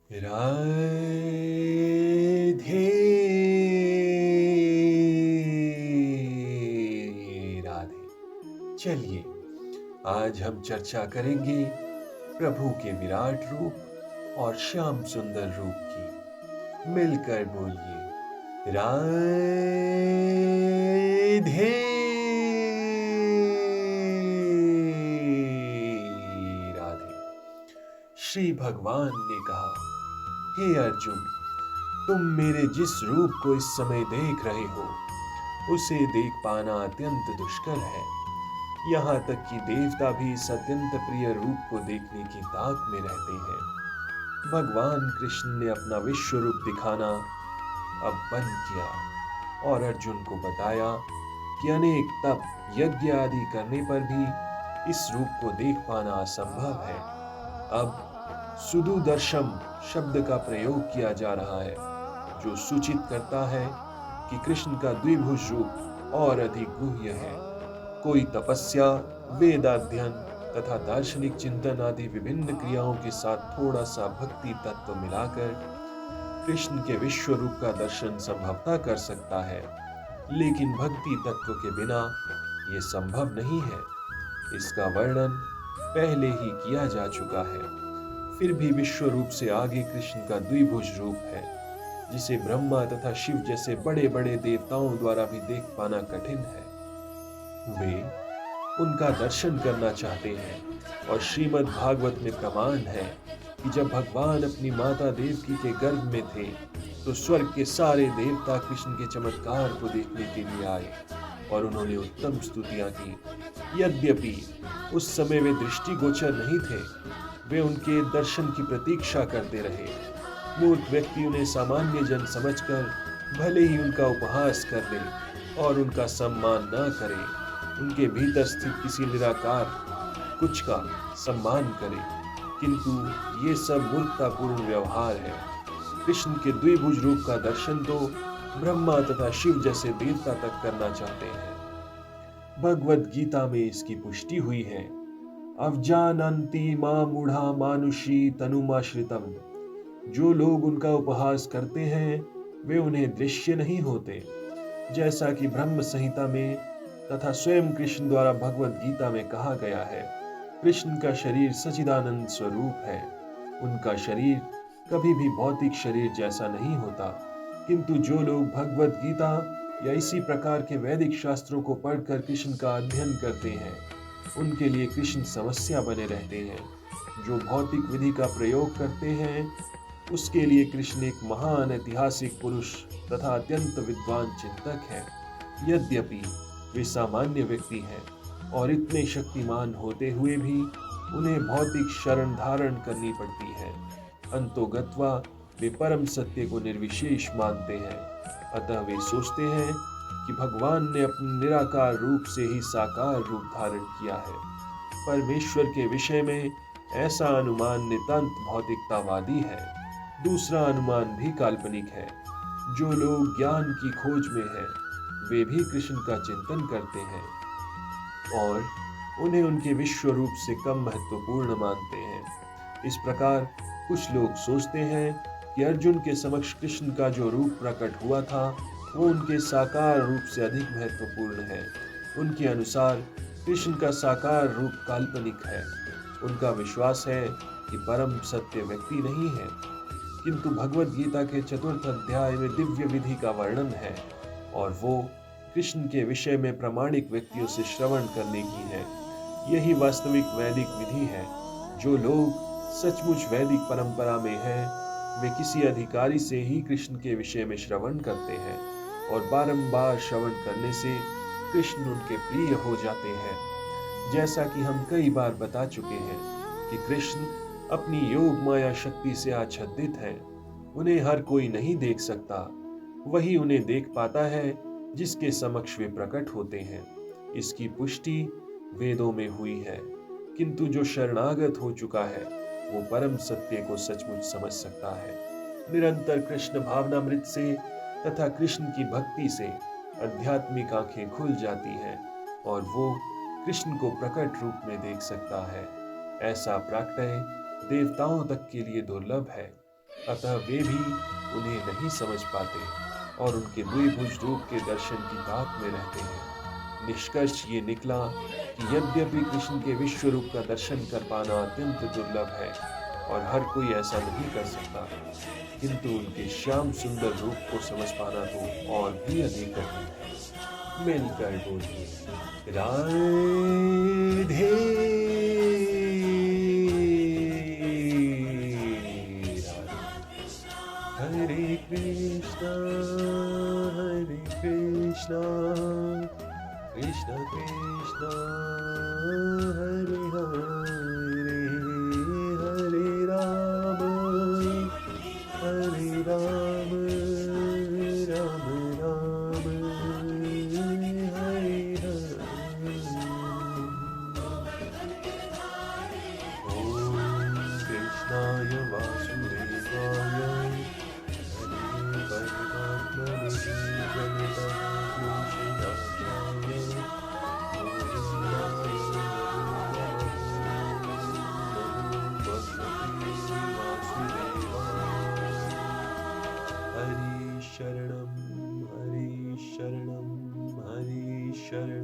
राधे राधे। चलिए, आज हम चर्चा करेंगे प्रभु के विराट रूप और श्याम सुंदर रूप की। मिलकर बोलिए, राधे राधे। श्री भगवान ने कहा, हे अर्जुन, तुम मेरे जिस रूप को इस समय देख रहे हो उसे देख पाना अत्यंत दुष्कर है। यहाँ तक कि देवता भी इस अत्यंत प्रिय रूप को देखने की ताक में रहते हैं। भगवान कृष्ण ने अपना विश्व रूप दिखाना अब बंद किया और अर्जुन को बताया कि अनेक तप यज्ञ आदि करने पर भी इस रूप को देख पाना असंभव है। अब सुदुदर्शम शब्द का प्रयोग किया जा रहा है, जो सूचित करता है कि कृष्ण का द्विभुज रूप और अधिक गुह्य है। कोई तपस्या, वेदाध्ययन तथा दार्शनिक चिंतन आदि विभिन्न क्रियाओं के साथ थोड़ा सा भक्ति तत्व मिलाकर कृष्ण के विश्व रूप का दर्शन संभवतः कर सकता है, लेकिन भक्ति तत्व के बिना ये संभव नहीं है। इसका वर्णन पहले ही किया जा चुका है। फिर भी विश्व रूप से आगे कृष्ण का द्विभुज रूप है, जिसे ब्रह्मा तथा शिव जैसे बड़े बड़े देवताओं द्वारा भी देख पाना कठिन है। वे उनका दर्शन करना चाहते हैं और श्रीमद् भागवत में प्रमाण है कि जब भगवान अपनी माता देवकी के गर्भ में थे तो स्वर्ग के सारे देवता कृष्ण के चमत्कार को देखने के लिए आए और उन्होंने उत्तम स्तुतियां की। यद्यपि उस समय वे दृष्टिगोचर नहीं थे, वे उनके दर्शन की प्रतीक्षा करते रहे। मूर्ख व्यक्ति उन्हें सामान्य जन समझकर भले ही उनका उपहास कर ले और उनका सम्मान न करे, उनके भीतर स्थित किसी निराकार कुछ का सम्मान करे, किंतु ये सब मूर्खतापूर्ण व्यवहार है। कृष्ण के द्विभुज रूप का दर्शन तो ब्रह्मा तथा शिव जैसे देवता तक करना चाहते हैं। भगवद गीता में इसकी पुष्टि हुई है। अवजानन्ति मां मूढ़ा मानुषी तनुमाश्रितम। जो लोग उनका उपहास करते हैं वे उन्हें दृश्य नहीं होते, जैसा कि ब्रह्म संहिता में तथा स्वयं कृष्ण द्वारा भगवद गीता में कहा गया है। कृष्ण का शरीर सच्चिदानंद स्वरूप है। उनका शरीर कभी भी भौतिक शरीर जैसा नहीं होता, किंतु जो लोग भगवद गीता या इसी प्रकार के वैदिक शास्त्रों को पढ़कर कृष्ण का अध्ययन करते हैं, उनके लिए कृष्ण समस्या बने रहते हैं। जो भौतिक विधि का प्रयोग करते हैं उसके लिए कृष्ण एक महान ऐतिहासिक पुरुष तथा अत्यंत विद्वान चिंतक है। यद्यपि वे सामान्य व्यक्ति हैं और इतने शक्तिमान होते हुए भी उन्हें भौतिक शरण धारण करनी पड़ती है, अंतोगत्वा वे परम सत्य को निर्विशेष मानते हैं। अतः वे सोचते हैं कि भगवान ने अपने निराकार रूप से ही साकार रूप धारण किया है। परमेश्वर के विषय में ऐसा अनुमान नितांत भौतिकतावादी है। दूसरा अनुमान भी काल्पनिक है। जो लोग ज्ञान की खोज में हैं, वे भी कृष्ण का चिंतन करते हैं और उन्हें उनके विश्व रूप से कम महत्वपूर्ण मानते हैं। इस प्रकार कुछ लोग सोचते हैं कि अर्जुन के समक्ष कृष्ण का जो रूप प्रकट हुआ था वो उनके साकार रूप से अधिक महत्वपूर्ण है। उनके अनुसार कृष्ण का साकार रूप काल्पनिक है। उनका विश्वास है कि परम सत्य व्यक्ति नहीं है, किंतु भगवद गीता के चतुर्थ अध्याय में दिव्य विधि का वर्णन है और वो कृष्ण के विषय में प्रामाणिक व्यक्तियों से श्रवण करने की है। यही वास्तविक वैदिक विधि है। जो लोग सचमुच वैदिक परंपरा में हैं, वे किसी अधिकारी से ही कृष्ण के विषय में श्रवण करते हैं और बारंबार श्रवण करने से कृष्ण उनके प्रिय हो जाते हैं। जैसा कि हम कई बार बता चुके हैं कि कृष्ण अपनी योग माया शक्ति से आच्छादित है। उन्हें हर कोई नहीं देख सकता, वही उन्हें देख पाता है जिसके समक्ष वे प्रकट होते हैं। इसकी पुष्टि वेदों में हुई है, किंतु जो शरणागत हो चुका है वो परम सत्य को सचमुच समझ सकता है। निरंतर कृष्ण भावनामृत से तथा कृष्ण की भक्ति से आध्यात्मिक आंखें खुल जाती हैं और वो कृष्ण को प्रकट रूप में देख सकता है। ऐसा प्राकट्य देवताओं तक के लिए दुर्लभ है। अतः वे भी उन्हें नहीं समझ पाते और उनके द्विभुज रूप के दर्शन की ताक में रहते हैं। निष्कर्ष ये निकला कि यद्यपि कृष्ण के विश्व रूप का दर्शन कर पाना अत्यंत दुर्लभ है और हर कोई ऐसा नहीं कर सकता, किंतु उनके श्याम सुंदर रूप को समझ पाना तो और भी अधिक कठिन है। मिलकर बोलिए राधे राधे। हरे कृष्णा कृष्ण कृष्ण हरे हरे, हरे राम राम राम हरे हरे। ओम कृष्णाय वासुदेवाय हरे परमात्मने जगद्गुरुनाथाय गोविन्दाय नमो भगवते वासुदेवाय। हरि शरणं हरि शरणं हरि शरणं।